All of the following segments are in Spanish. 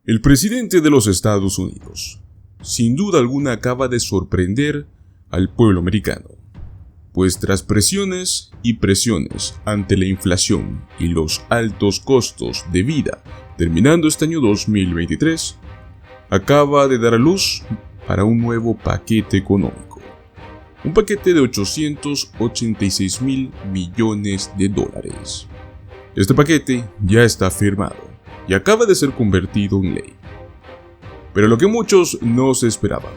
El presidente de los Estados Unidos, sin duda alguna, acaba de sorprender al pueblo americano, pues tras presiones y presiones ante la inflación y los altos costos de vida, terminando este año 2023, acaba de dar a luz para un nuevo paquete económico, un paquete de 886 mil millones de dólares. Este paquete ya está firmado y acaba de ser convertido en ley. Pero lo que muchos no se esperaban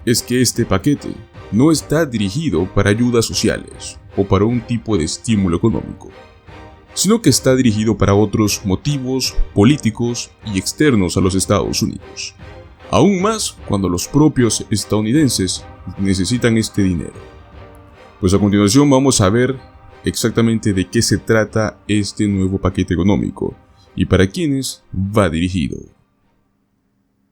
es que este paquete no está dirigido para ayudas sociales o para un tipo de estímulo económico, sino que está dirigido para otros motivos políticos y externos a los Estados Unidos. Aún más cuando los propios estadounidenses necesitan este dinero. Pues a continuación vamos a ver exactamente de qué se trata este nuevo paquete económico y para quiénes va dirigido.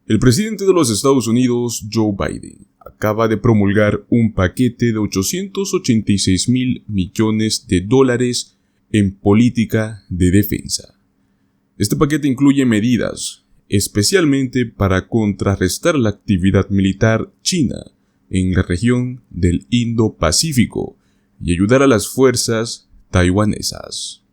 El presidente de los Estados Unidos, Joe Biden, acaba de promulgar un paquete de 886 mil millones de dólares en política de defensa. Este paquete incluye medidas especialmente para contrarrestar la actividad militar china en la región del Indo-Pacífico y ayudar a las fuerzas taiwanesas.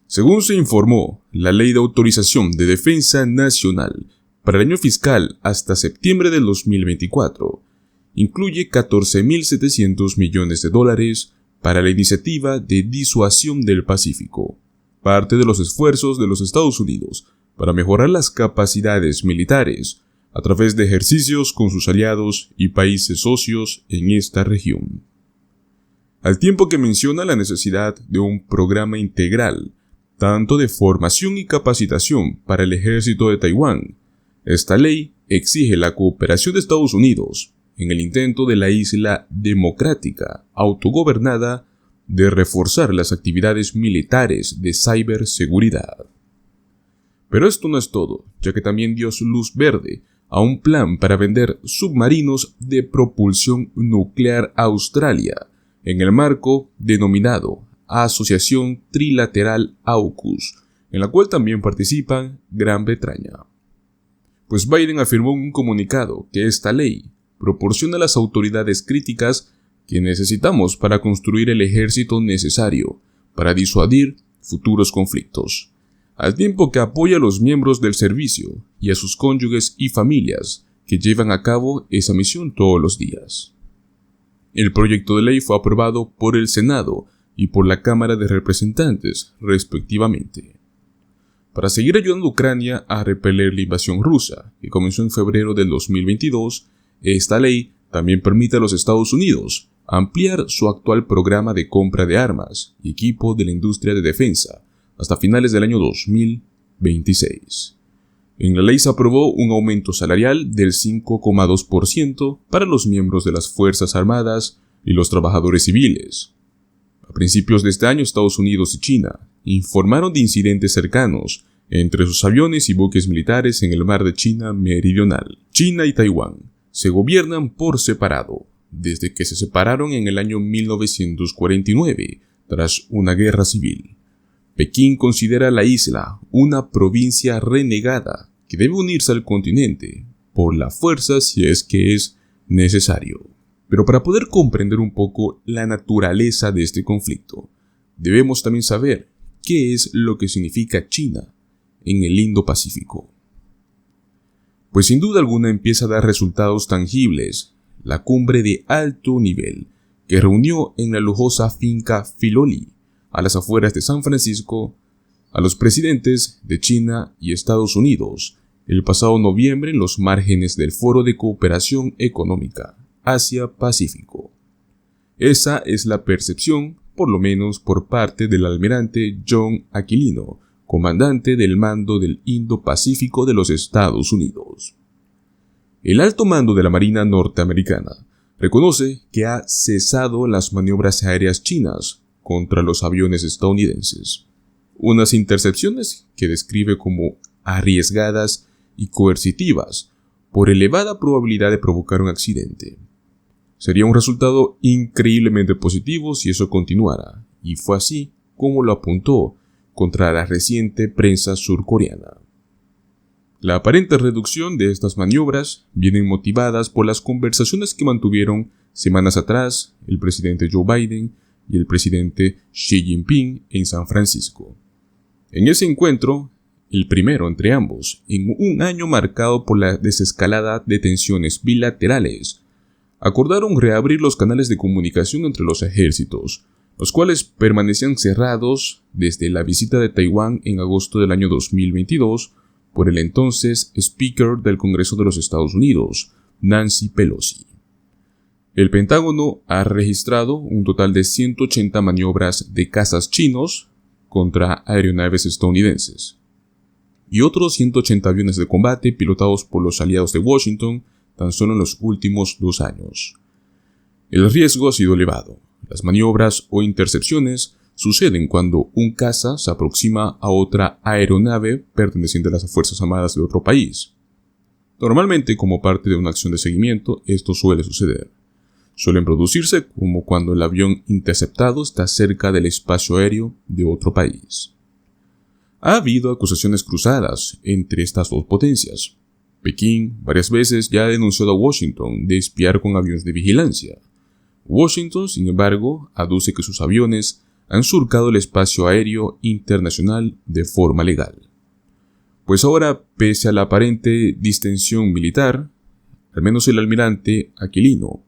Según se informó, la Ley de Autorización de Defensa Nacional para el año fiscal hasta septiembre del 2024 incluye 14.700 millones de dólares para la iniciativa de disuasión del Pacífico, parte de los esfuerzos de los Estados Unidos para mejorar las capacidades militares a través de ejercicios con sus aliados y países socios en esta región. Al tiempo que menciona la necesidad de un programa integral, tanto de formación y capacitación para el ejército de Taiwán, esta ley exige la cooperación de Estados Unidos en el intento de la isla democrática autogobernada de reforzar las actividades militares de ciberseguridad. Pero esto no es todo, ya que también dio luz verde a un plan para vender submarinos de propulsión nuclear a Australia, en el marco denominado Asociación Trilateral AUKUS, en la cual también participan Gran Bretaña. Pues Biden afirmó en un comunicado que esta ley proporciona a las autoridades críticas que necesitamos para construir el ejército necesario para disuadir futuros conflictos, al tiempo que apoya a los miembros del servicio y a sus cónyuges y familias que llevan a cabo esa misión todos los días. El proyecto de ley fue aprobado por el Senado y por la Cámara de Representantes, respectivamente, para seguir ayudando a Ucrania a repeler la invasión rusa, que comenzó en febrero del 2022. Esta ley también permite a los Estados Unidos ampliar su actual programa de compra de armas y equipo de la industria de defensa hasta finales del año 2026. En la ley se aprobó un aumento salarial del 5,2% para los miembros de las Fuerzas Armadas y los trabajadores civiles. A principios de este año, Estados Unidos y China informaron de incidentes cercanos entre sus aviones y buques militares en el mar de China Meridional. China y Taiwán se gobiernan por separado, desde que se separaron en el año 1949, tras una guerra civil. Pekín considera la isla una provincia renegada que debe unirse al continente por la fuerza si es que es necesario. Pero para poder comprender un poco la naturaleza de este conflicto, debemos también saber qué es lo que significa China en el Indo-Pacífico. Pues sin duda alguna empieza a dar resultados tangibles la cumbre de alto nivel que reunió en la lujosa finca Filoli, a las afueras de San Francisco, a los presidentes de China y Estados Unidos el pasado noviembre en los márgenes del Foro de Cooperación Económica Asia-Pacífico. Esa es la percepción, por lo menos por parte del almirante John Aquilino, comandante del mando del Indo-Pacífico de los Estados Unidos. El alto mando de la Marina norteamericana reconoce que ha cesado las maniobras aéreas chinas contra los aviones estadounidenses, unas intercepciones que describe como arriesgadas y coercitivas por elevada probabilidad de provocar un accidente. Sería un resultado increíblemente positivo si eso continuara, y fue así como lo apuntó contra la reciente prensa surcoreana. La aparente reducción de estas maniobras vienen motivadas por las conversaciones que mantuvieron semanas atrás el presidente Joe Biden y el presidente Xi Jinping en San Francisco. En ese encuentro, el primero entre ambos, en un año marcado por la desescalada de tensiones bilaterales, acordaron reabrir los canales de comunicación entre los ejércitos, los cuales permanecían cerrados desde la visita de Taiwán en agosto del año 2022 por el entonces Speaker del Congreso de los Estados Unidos, Nancy Pelosi. El Pentágono ha registrado un total de 180 maniobras de cazas chinos contra aeronaves estadounidenses y otros 180 aviones de combate pilotados por los aliados de Washington tan solo en los últimos 2 años. El riesgo ha sido elevado. Las maniobras o intercepciones suceden cuando un caza se aproxima a otra aeronave perteneciente a las Fuerzas Armadas de otro país. Normalmente, como parte de una acción de seguimiento, esto suele suceder. Suelen producirse como cuando el avión interceptado está cerca del espacio aéreo de otro país. Ha habido acusaciones cruzadas entre estas dos potencias. Pekín varias veces ya ha denunciado a Washington de espiar con aviones de vigilancia. Washington, sin embargo, aduce que sus aviones han surcado el espacio aéreo internacional de forma legal. Pues ahora, pese a la aparente distensión militar, al menos el almirante Aquilino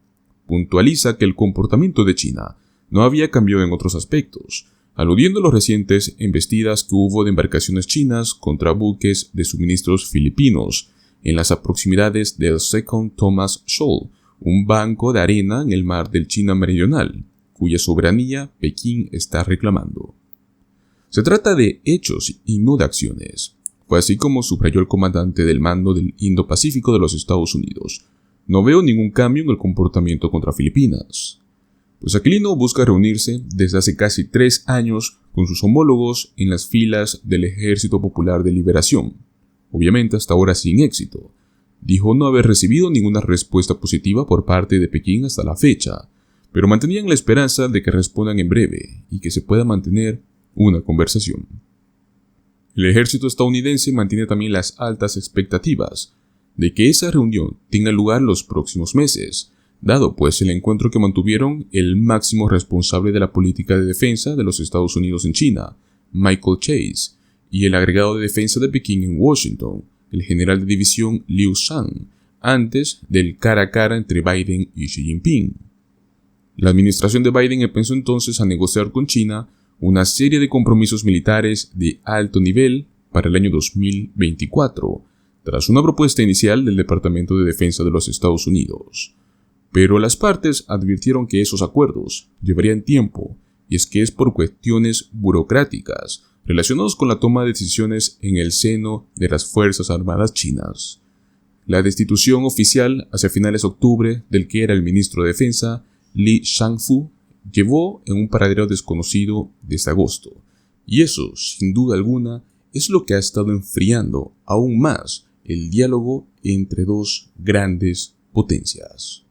puntualiza que el comportamiento de China no había cambiado en otros aspectos, aludiendo a las recientes embestidas que hubo de embarcaciones chinas contra buques de suministros filipinos en las proximidades del Second Thomas Shoal, un banco de arena en el mar del China Meridional, cuya soberanía Pekín está reclamando. Se trata de hechos y no de acciones. Fue así como subrayó el comandante del mando del Indo-Pacífico de los Estados Unidos. No veo ningún cambio en el comportamiento contra Filipinas. Pues Aquilino busca reunirse desde hace casi 3 años con sus homólogos en las filas del Ejército Popular de Liberación. Obviamente hasta ahora sin éxito. Dijo no haber recibido ninguna respuesta positiva por parte de Pekín hasta la fecha, pero mantenían la esperanza de que respondan en breve y que se pueda mantener una conversación. El ejército estadounidense mantiene también las altas expectativas de que esa reunión tenga lugar los próximos meses, dado pues el encuentro que mantuvieron el máximo responsable de la política de defensa de los Estados Unidos en China, Michael Chase, y el agregado de defensa de Pekín en Washington, el general de división Liu Shan, antes del cara a cara entre Biden y Xi Jinping. La administración de Biden empezó entonces a negociar con China una serie de compromisos militares de alto nivel para el año 2024, tras una propuesta inicial del Departamento de Defensa de los Estados Unidos. Pero las partes advirtieron que esos acuerdos llevarían tiempo, y es que es por cuestiones burocráticas relacionadas con la toma de decisiones en el seno de las Fuerzas Armadas chinas. La destitución oficial hacia finales de octubre del que era el ministro de Defensa, Li Shangfu, llevó en un paradero desconocido desde agosto, y eso, sin duda alguna, es lo que ha estado enfriando aún más el diálogo entre dos grandes potencias.